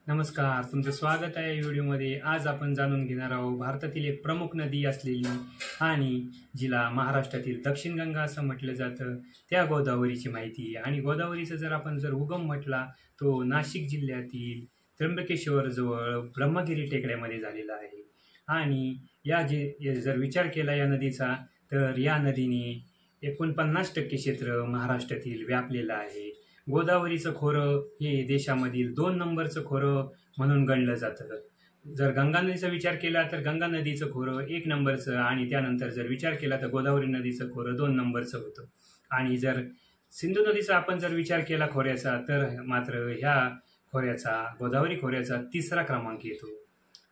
नमस्कार, तुमचं स्वागत आहे या व्हिडिओमध्ये। आज आपण जाणून घेणार आहोत भारतातील एक प्रमुख नदी असलेली आणि जिला महाराष्ट्रातील दक्षिण गंगा असं म्हटलं जातं त्या गोदावरीची माहिती। आणि गोदावरीचा जर उगम म्हटला तो नाशिक जिल्ह्यातील त्र्यंबकेश्वर जवळ ब्रह्मगिरी टेकड्यामध्ये झालेला आहे। आणि जर विचार केला या नदीचा तर या नदीने 49% क्षेत्र महाराष्ट्रातील व्यापलेलं आहे। गोदावरीचं खोरं हे देशामधील 2 नंबरचं खोरं म्हणून गणलं जातं। जर गंगा नदीचा विचार केला तर गंगा नदीचं खोरं 1 नंबरचं आणि त्यानंतर जर विचार केला तर गोदावरी नदीचं खोरं 2 नंबरचं होतं। आणि जर सिंधू नदीचा आपण जर विचार केला खोऱ्याचा तर मात्र ह्या खोऱ्याचा गोदावरी खोऱ्याचा 3रा क्रमांक येतो।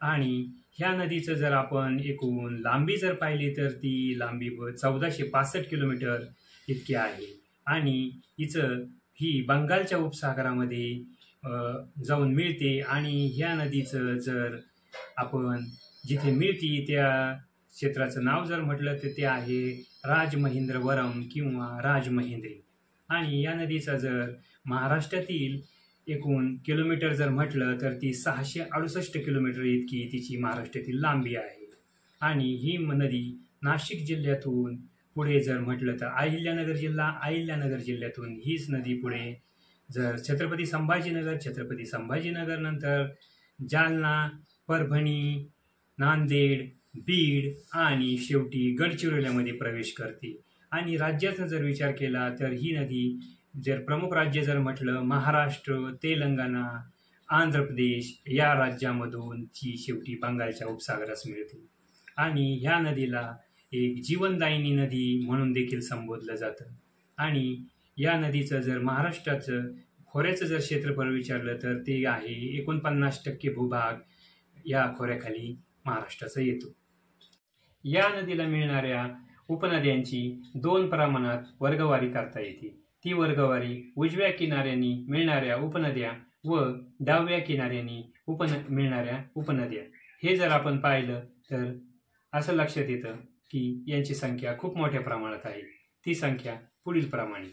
आणि ह्या नदीचं जर आपण एकूण लांबी जर पाहिली तर ती लांबी 1465 किलोमीटर इतकी आहे। आणि ही बंगालच्या उपसागरामध्ये जाऊन मिळते। आणि ह्या नदीचं जर आपण जिथे मिळते त्या क्षेत्राचं नाव जर म्हटलं तर ते आहे राजमहेंद्रवरम किंवा राजमहेंद्री। आणि या नदीचा जर महाराष्ट्रातील एकूण किलोमीटर जर म्हटलं तर ती 668 किलोमीटर इतकी तिची महाराष्ट्रातील लांबी आहे। आणि ही नदी नाशिक जिल्ह्यातून पुढे जर म्हटलं तर अहिल्यानगर जिल्ह्यातून हीच नदी पुढे जर छत्रपती संभाजीनगर नंतर जालना, परभणी, नांदेड, बीड आणि शेवटी गडचिरोलीमध्ये प्रवेश करते। आणि राज्याचा जर विचार केला तर ही नदी जर प्रमुख राज्य जर म्हटलं महाराष्ट्र, तेलंगणा, आंध्र प्रदेश या राज्यामधून ती शेवटी बंगालच्या उपसागरास मिळते। आणि ह्या नदीला एक जीवनदायिनी नदी म्हणून देखील संबोधलं जातं। आणि या नदीचं जर महाराष्ट्राचं खोऱ्याचं जर क्षेत्रफळ विचारलं तर ते आहे 49% भूभाग या खोऱ्याखाली महाराष्ट्राचा येतो। या नदीला मिळणाऱ्या उपनद्यांची 2 प्रमाणात वर्गवारी करता येते। ती वर्गवारी उजव्या किनाऱ्यानी मिळणाऱ्या उपनद्या व डाव्या किनाऱ्यानी मिळणाऱ्या उपनद्या। हे जर आपण पाहिलं तर असं लक्षात येतं की यांची संख्या खूप मोठ्या प्रमाणात आहे। ती संख्या पुढील प्रमाणे